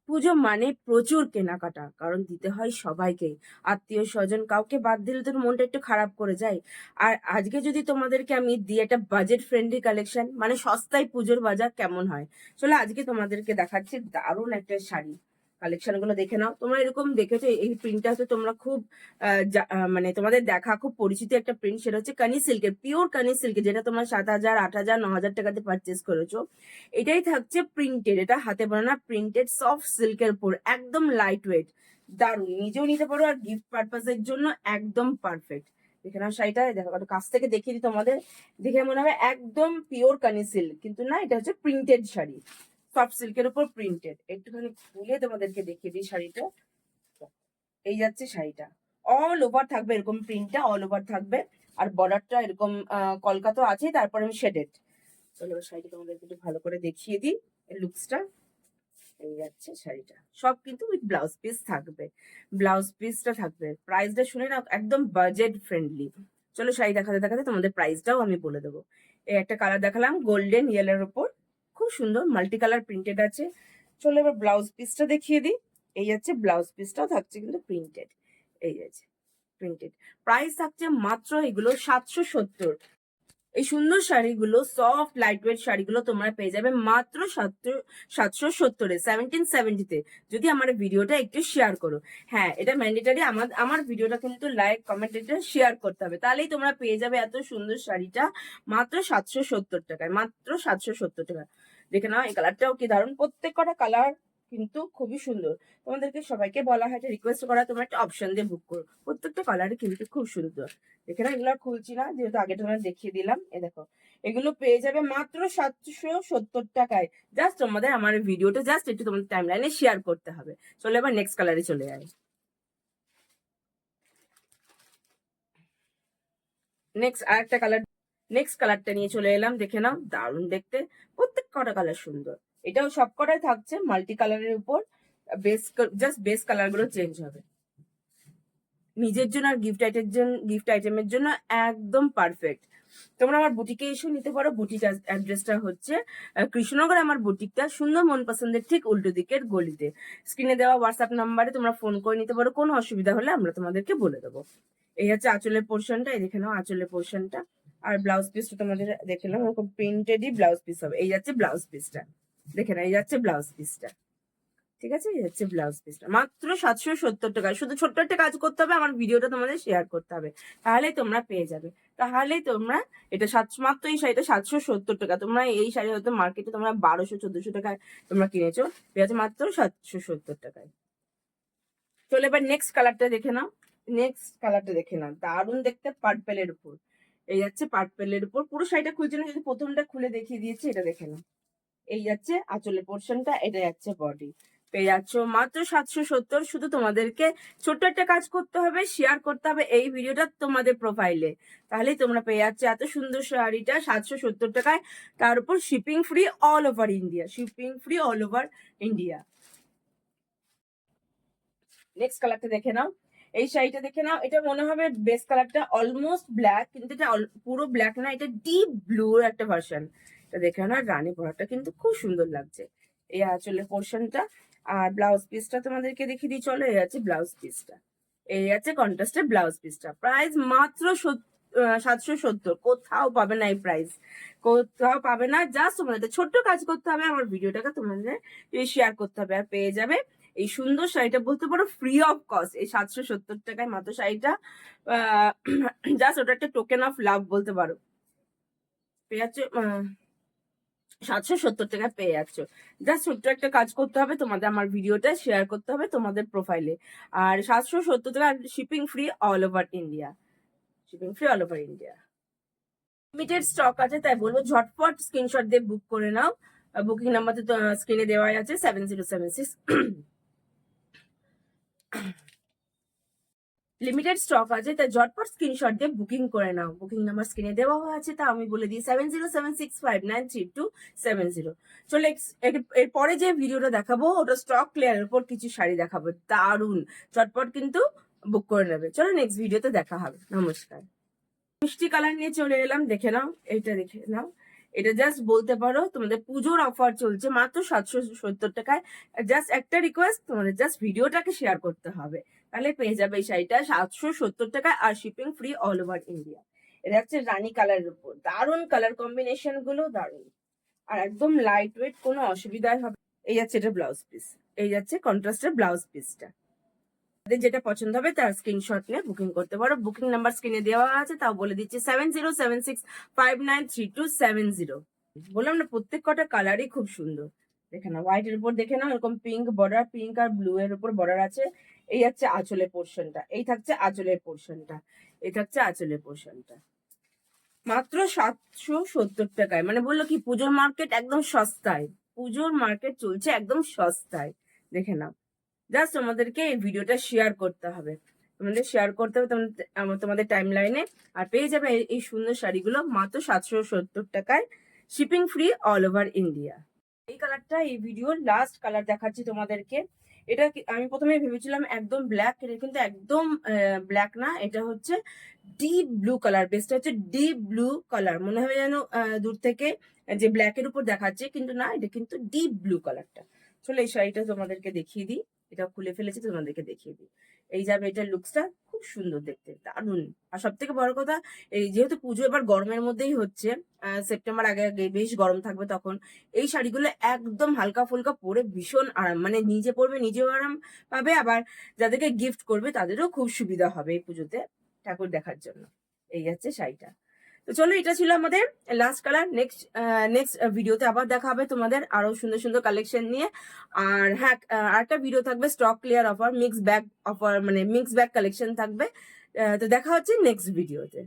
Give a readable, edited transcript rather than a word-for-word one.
পুজো মানে প্রচুর কেনাকাটা, কারণ দিতে হয় সবাইকে। আত্মীয় স্বজন কাউকে বাদ দিলে তোর মনটা একটু খারাপ করে যায়। আর আজকে যদি তোমাদেরকে আমি দিই একটা বাজেট ফ্রেন্ডলি কালেকশন, মানে সস্তায় পুজোর বাজার কেমন হয়, চলো আজকে তোমাদেরকে দেখাচ্ছি দারুণ একটা শাড়ি। কালেকশন গুলো দেখে নাও। তোমরা এরকম দেখেছো, এই প্রিন্টটা হচ্ছে তোমরা খুব মানে তোমাদের দেখা খুব পরিচিত একটা প্রিন্ট, সেটা হচ্ছে কানি সিল্কের, পিওর কানি সিল্কের, যেটা তোমরা 7,000, 8,000, 9,000 টাকাতে পারচেস করেছো। এটাই থাকছে প্রিন্টেড, এটা হাতে বানানো প্রিন্টেড সফট সিল্কের উপর, একদম লাইট ওয়েট, দারুন, নিজেও নিতে পারো আর গিফট পারপাসের জন্য একদম পারফেক্ট। দেখে নাও শাড়িটা, দেখো কাছ থেকে দেখিয়ে দিই তোমাদের, দেখে মনে হবে একদম পিওর কানি সিল্ক, কিন্তু না, এটা হচ্ছে প্রিন্টেড শাড়ি, সফট সিল্কের উপর প্রিন্টেড। একটুখানি খুলে তোমাদেরকে দেখিয়ে দিই শাড়িটা। এই যাচ্ছে শাড়িটা, অল ওভার থাকবে এরকম প্রিন্টটা, অল ওভার থাকবে। আর বর্ডারটা এরকম কলকাতা আছে, তারপর আমি শেডেড। চলো শাড়িটা তোমাদেরকে একটু ভালো করে দেখিয়ে দিই লুকসটা। এই যাচ্ছে শাড়িটা, সব কিন্তু উইথ ব্লাউজ পিস থাকবে, ব্লাউজ পিসটা থাকবে। প্রাইসটা শুনে না, একদম বাজেট ফ্রেন্ডলি। চলো শাড়ি দেখাতে দেখাতে তোমাদের প্রাইসটাও আমি বলে দেবো। এই একটা কালার দেখালাম গোল্ডেন ইয়েলোর ওপর, খুব সুন্দর মাল্টি কালার প্রিন্টেড আছে। চলো এবার ব্লাউজ পিসটা দেখিয়ে দিই। এই যাচ্ছে ব্লাউজ পিসটাও থাকছে কিন্তু প্রিন্টেড, এই যাচ্ছে প্রিন্টেড। প্রাইস থাকছে মাত্র এগুলো 770। এই সুন্দর শাড়িগুলো, সফট লাইট ওয়েট শাড়িগুলো তোমরা পেয়ে যাবে মাত্র 770-এ, 1770-তে, যদি আমার ভিডিওটা একটু শেয়ার করো। হ্যাঁ, এটা ম্যান্ডেটারি, আমার ভিডিওটা কিন্তু লাইক কমেন্ট এটা শেয়ার করতে হবে, তাহলেই তোমরা পেয়ে যাবে এত সুন্দর শাড়িটা মাত্র 770 টাকায়, মাত্র 770 টাকা। দেখে নাও এই কালারটাও কি দারুণ, প্রত্যেক কটা কালার কিন্তু খুবই সুন্দর। তোমাদেরকে সবাইকে বলা হয়, রিকোয়েস্ট করা, তোমরা একটা অপশন দিয়ে বুক করো, প্রত্যেকটা কালারই কিন্তু খুব সুন্দর। এখানে এগুলো খুলছি না, যেহেতু আগে তোমাদের দেখিয়ে দিলাম। এ দেখো, এগুলো পেয়ে যাবে মাত্র 770 টাকায়। জাস্ট তোমাদের আমার ভিডিওটা জাস্ট একটু তোমাদের টাইম লাইনে শেয়ার করতে হবে। চলো এবার নেক্সট কালারে চলে যাই। নেক্সট কালারটা নিয়ে চলে এলাম, দেখে নাও, দারুণ দেখতে, প্রত্যেক কটা কালার সুন্দর। এটাও সব কটাই থাকছে মাল্টি কালারের উপর, বেস, জাস্ট বেস কালার গুলো চেঞ্জ হবে। নিজের জন্য আর গিফট আইটেমের জন্য একদম পারফেক্ট। তোমরা আমার বুটিকে এসে নিতে পারো। বুটিক অ্যাড্রেসটা হচ্ছে কৃষ্ণনগর, আমার বুটিকটা সুন্দর মন পছন্দের ঠিক উল্টো দিকের গলিতে। স্ক্রিনে দেওয়া হোয়াটসঅ্যাপ নাম্বারে তোমরা ফোন করে নিতে পারো, কোনো অসুবিধা হলে আমরা তোমাদেরকে বলে দেবো। এই হচ্ছে আঁচলের পোর্শনটা, এই দেখে নাও আঁচলের পোর্শনটা। আর ব্লাউজ পিসটা তোমাদের দেখে নাও, এরকম প্রিন্টেডই ব্লাউজ পিস হবে। এই যাচ্ছে ব্লাউজ পিসটা, দেখে নাও, এই যাচ্ছে ব্লাউজ পিসটা। ঠিক আছে, এই হচ্ছে ব্লাউজ পিসটা মাত্র 770 টাকা। শুধু ছোট্ট একটা কাজ করতে হবে, আমার ভিডিওটা তোমাদের শেয়ার করতে হবে, তাহলেই তোমরা পেয়ে যাবে। তাহলেই তোমরা এটা মাত্র এই শাড়িটা 770 টাকা। তোমরা এই শাড়ি হয়তো মার্কেটে তোমরা 1200-1400 টাকায় তোমরা কিনেছো, ঠিক আছে, মাত্র 770 টাকায়। চলো এবার নেক্সট কালারটা দেখে নাও। নেক্সট কালারটা দেখে নাও, দারুণ দেখতে, পার্পেলের উপর। এই যাচ্ছে পার্পেলের উপর, পুরো শাড়িটা খুলছে না, যদি প্রথমটা খুলে দেখিয়ে দিয়েছি, এটা দেখে নাও। এই যাচ্ছে আঁচলের পোর্শনটা, এটা যাচ্ছে বডি। পেয়ে যাচ্ছ মাত্র 770। শুধু তোমাদেরকে ছোট্ট একটা কাজ করতে হবে, শেয়ার করতে হবে এই ভিডিওটা তোমাদের প্রোফাইলে, তাহলেই তোমরা পেয়ে যাচ্ছে এত সুন্দর শাড়িটা 770 টাকায়। তার উপর shipping free all over India, shipping free all over India. Next কালারটা দেখে নাও। এই শাড়িটা দেখে নাও, এটা মনে হবে বেস কালারটা অলমোস্ট ব্ল্যাক, কিন্তু এটা পুরো ব্ল্যাক না, এটা ডিপ ব্লুর একটা ভার্সন। এটা দেখে না, রানী ভরাটা কিন্তু খুব সুন্দর লাগছে। এই আঁচলের পোর্শনটা। আর ব্লাউজ পিসটা তোমাদেরকে দেখিয়ে দিই, চলো। এই আছে ব্লাউজ পিসটা, এই আছে কন্ট্রাস্টের ব্লাউজ পিসটা। প্রাইস মাত্র 770। কোথাও পাবে না এই প্রাইস, কোথাও পাবে না। জাস্ট তোমাদের ছোট্ট কাজ করতে হবে, আমার ভিডিওটাকে তোমাদের শেয়ার করতে হবে, আর পেয়ে যাবে এই সুন্দর শাড়িটা, বলতে পারো ফ্রি অফ কস্ট। এই 770 টাকায় মাত্র শাড়িটা, জাস্ট ওটা একটা টোকেন অফ লাভ বলতে পারো। পেয়ে যাচ্ছ 770 টাকায় পেয়ে যাচ্ছ। জাস্ট ছোট্ট একটা কাজ করতে হবে তোমাদের, আমার ভিডিওটা শেয়ার করতে হবে তোমাদের প্রোফাইলে। আর 770 টাকা, shipping free all over India, shipping free all over India. Limited stock আছে, তাই বলবো ঝটপট স্ক্রিনশট দিয়ে বুক করে নাও। বুকিং নাম্বার তো স্ক্রিনে দেওয়াই আছে, 7076। লিমিটেড স্টক আছে, তাই ঝটপট স্ক্রিনশট দিয়ে বুকিং করে নাও। বুকিং নাম্বার স্ক্রিনে দেওয়া আছে, তা আমি বলে দিই 7076593270। চলো এরপরে যে ভিডিওটা দেখাবো ওটা স্টক ক্লিয়ারের উপর কিছু শাড়ি দেখাবো, দারুন, ঝটপট কিন্তু বুক করে নেবে। চলো নেক্সট ভিডিওতে দেখা হবে, নমস্কার। মিষ্টি কালার নিয়ে চলে এলাম, দেখে নাও, এইটা দেখে নাও। এটা জাস্ট বলতে পারো তোমাদের পুজোর অফার চলছে মাত্র 770 টাকায়। জাস্ট একটা রিকোয়েস্ট, তোমাদের জাস্ট ভিডিওটাকে শেয়ার করতে হবে, তাহলে পেয়ে যাবে এই শাড়িটা 770 টাকায়, আর shipping free all over India. এটা হচ্ছে রানী কালারের উপর, দারুণ কালার কম্বিনেশন গুলো দারুণ, আর একদম লাইট ওয়েট, কোনো অসুবিধাই হবে। এই যাচ্ছে এটা ব্লাউজ পিস, এই যাচ্ছে কন্ট্রাস্টের ব্লাউজ পিসটা। তাদের যেটা পছন্দ হবে তার স্ক্রিনশট নিয়ে বুকিং করতে পারো। বুকিং নাম্বার স্ক্রিনে দেওয়া আছে, তাও বলে দিচ্ছি 7076593270। বললাম না প্রত্যেক কটা কালারই খুব সুন্দর। দেখে না হোয়াইট এর উপর, দেখে না এরকম পিঙ্ক বর্ডার, পিঙ্ক আর ব্লু এর উপর বর্ডার আছে। এই হচ্ছে আঁচলের পোর্শনটা, এই থাকছে আঁচলের পোর্শনটা, এই থাকছে আঁচলের পোর্শনটা। মাত্র 770 টাকায়, মানে বললো কি পুজোর মার্কেট একদম সস্তায়, পুজোর মার্কেট চলছে একদম সস্তায়। দেখে নাও, জাস্ট তোমাদেরকে এই ভিডিওটা শেয়ার করতে হবে, তোমাদের শেয়ার করতে হবে তোমাদের টাইম লাইনে, আর পেয়ে যাবে এই সুন্দর শাড়িগুলো মাত্র 770 টাকায়, shipping free all over India. এই কালারটা এই ভিডিওর লাস্ট কালার দেখাচ্ছি তোমাদেরকে। এটা আমি প্রথমে ভেবেছিলাম একদম ব্ল্যাক, এটা কিন্তু একদম ব্ল্যাক না, এটা হচ্ছে ডিপ ব্লু কালার। বেসটা হচ্ছে ডিপ ব্লু কালার, মনে হবে যেন দূর থেকে যে ব্ল্যাকের উপর দেখাচ্ছে, কিন্তু না, এটা কিন্তু ডিপ ব্লু কালারটা। চলো এই শাড়িটা তোমাদেরকে দেখিয়ে দিই, এটা খুলে ফেলেছি, তোমাদেরকে দেখিয়ে দিই। এই যাবে এটার লুকসটা, খুব সুন্দর দেখতে, দারুণ। আর সব থেকে বড় কথা, এই যেহেতু পুজো এবার গরমের মধ্যেই হচ্ছে, সেপ্টেম্বর আগে আগে বেশ গরম থাকবে তখন, এই শাড়িগুলো একদম হালকা ফুলকা পরে ভীষণ আরাম, মানে নিজে পরবে নিজেও আরাম পাবে, আবার যাদেরকে গিফট করবে তাদেরও খুব সুবিধা হবে এই পুজোতে ঠাকুর দেখার জন্য। এই যাচ্ছে শাড়িটা। তো চলো, এটা ছিল আমাদের লাস্ট কালার। নেক্সট ভিডিওতে আবার দেখা হবে তোমাদের আরো সুন্দর সুন্দর কালেকশন নিয়ে। আর হ্যাঁ, আরেকটা ভিডিও থাকবে stock clear offer, mix bag offer, মানে মিক্স ব্যাগ কালেকশন থাকবে। তো দেখা হচ্ছে নেক্সট ভিডিওতে।